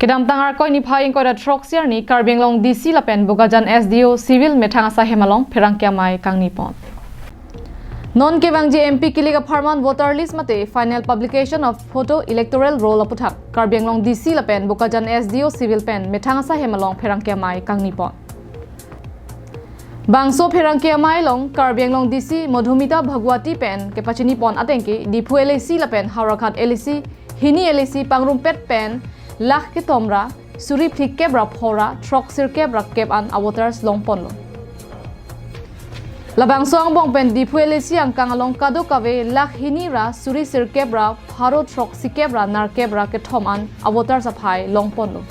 Kedam tangar koi ni phai ko da troxier ni Karbenglong DC lapen Bogajan SDO civil methanga sa hemalong pherangke amaikangni pon. Non kewang MP kiliga farman voter list mate final publication of Final Electoral Roll puthak Karbenglong DC lapen Bogajan SDO civil pen methanga sa hemalong pherangke amaikangni pon. Bangso pherangke amailong Karbenglong DC Modhumita Bhagwati pen ke pachini pon atengke dipu LAC lapen Haurakhat LAC hini LAC pangrumpet pen Lach ke tomra, suri plik kebra phora, trok sir kebra keb an awaters long ponlo. Labang soang bong pen dipu LAC ang kangalong kado kave lach hinira suri sir kebra pharo trok si kebra nar kebra ke thom an awaters aphai long ponlo.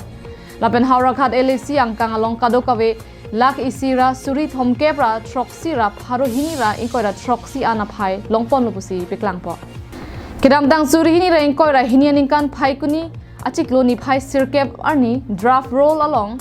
Lapen Haurakhat LAC ang kangalong kado kave lach isira suri thom kebra trok sira pharo hinira inkoira trok si an aphai long ponlo pusi piklang po. Kedam dang suri hinira inkoira hinianinkan phai kuni Achiklo ni phai sirkep arni draft roll along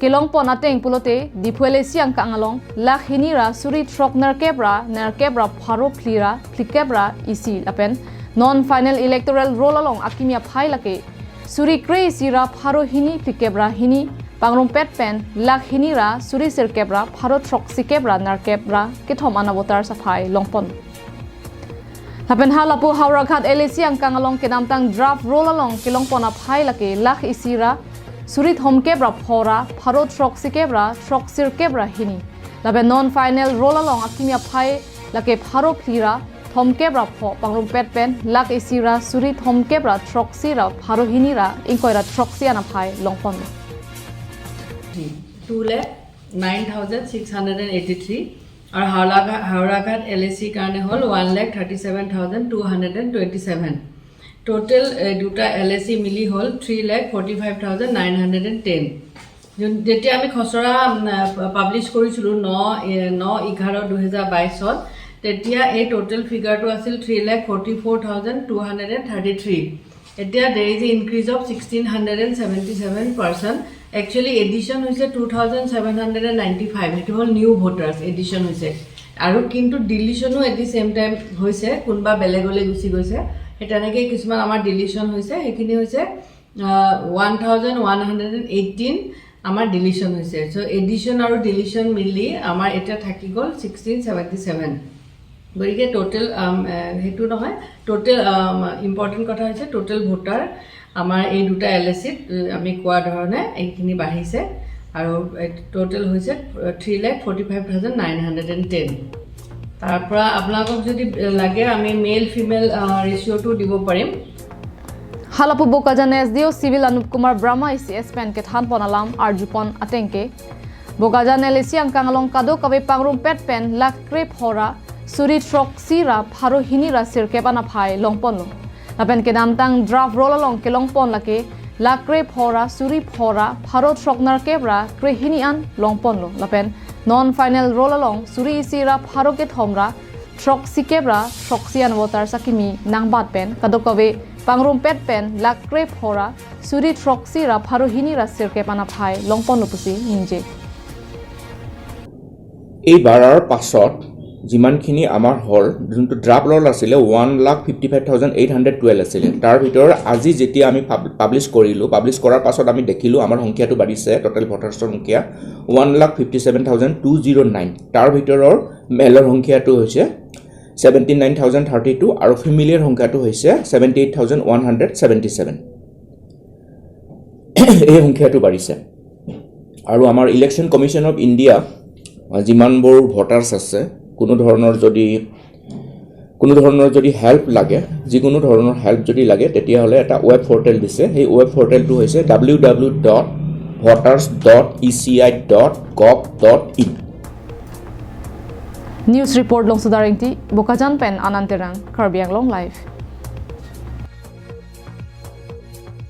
kelong ponateng pulote dipuele siang kangalong lakhinira suri trok nar kebra pharo plira plikebra isi lapen non final electoral roll along akimia phai lake suri kre sira pharo hini plikebra hini pangrumpet pen lakhinira suri sirkebra pharo trok sikebra nar kebra kithom anavotar saphai longpon Lapen halapu Haurakhat LAC ang kangalong kinamtang draft roll along kilong pona phai lake lak isira surit hom kebra phora pharo trok si kebra trok sir kebra hini lapen non final roll along akimia phai lake pharo plira thom kebra pho pangrum pet pen lak isira surit hom kebra trok sira pharo hinira inkoira trok si ana phai longpon 2,09,683 और Haurakhat LAC কাৰণে হল 1,37,227 total দুটা LAC মিলি হল 3,45,910 যেতিয়া আমি খসৰা publish কৰিছিলো 9/11/2022 তেতিয়া এই total ফিগাৰটো আছিল 3,44,233 এতিয়া there is an increase of 1,677%. Actually addition hoise 2,795 it all new voters addition hoise aru kintu deletion at the same time hoise kunba belegole gusi goise etaneke kisman amar deletion hoise ekini hoise 1,118 amar deletion hoise so addition aru deletion mili amar eta thaki gol 1677 gorike total hetu nohoy total important kotha hoise total voter আমাৰ এই দুটা LAC আমি কোৱা ধৰণে এইখিনি বাঢ়িছে আৰু total হৈছে 3,45,910 তাৰ পৰা আপোনালোকক যদি লাগে আমি মেল ফিমেল ৰেশিওটো দিব পাৰিম Halapu Bogajan SDO civil Anup Kumar Brahma ICS pen ke than ponalam arjupon atengke Bogajan LAC ang kangalong kado kabe pangrum pet pen lakre phora suri trok sira pharo hinira sirkepana phai longponlo Lapen ke namtang draft roll along kelong pon lake lakre phora suri phora pharo troknar kebra krehini an longpon lo lapen non final roll along suri isira pharo ke thomra trok sikebra troksian voter sakimi nangbat pen kadokave pangrum pet pen lakre phora suri troksira pharo hinira sirke pana phai longpon lo pusi ninje এই বাৰৰ পাছত যিমানখিনি আমাৰ হল যোনটো draft ৰল আছিল 1,55,812 আছিল তাৰ ভিতৰ আজি যেতিয়া আমি পাবলিশ কৰাৰ পাছত আমি দেখিলো আমাৰ সংখ্যাটো বাঢ়িছে টোটাল ভোটাৰছৰ সংখ্যা 1,57,209 তাৰ ভিতৰৰ মেলৰ সংখ্যাটো হৈছে 79,032 আৰু ফিমেলৰ সংখ্যাটো হৈছে 78,177 এই সংখ্যাটো বাঢ়িছে আৰু আমাৰ ইলেকশ্যন কমিশন অফ ইণ্ডিয়া যিমানবোৰ ভোটাৰছ আছে কোনো ধৰণৰ যদি হেল্প লাগে যিকোনো ধৰণৰ হেল্প যদি লাগে তেতিয়া হলে এটা ওয়েব পোৰ্টেল দিছে এই ওয়েব পোৰ্টেলটো হৈছে www.voters.eci.gov.in News report long sudaringti Bogajan pen ananterang Karbianglong live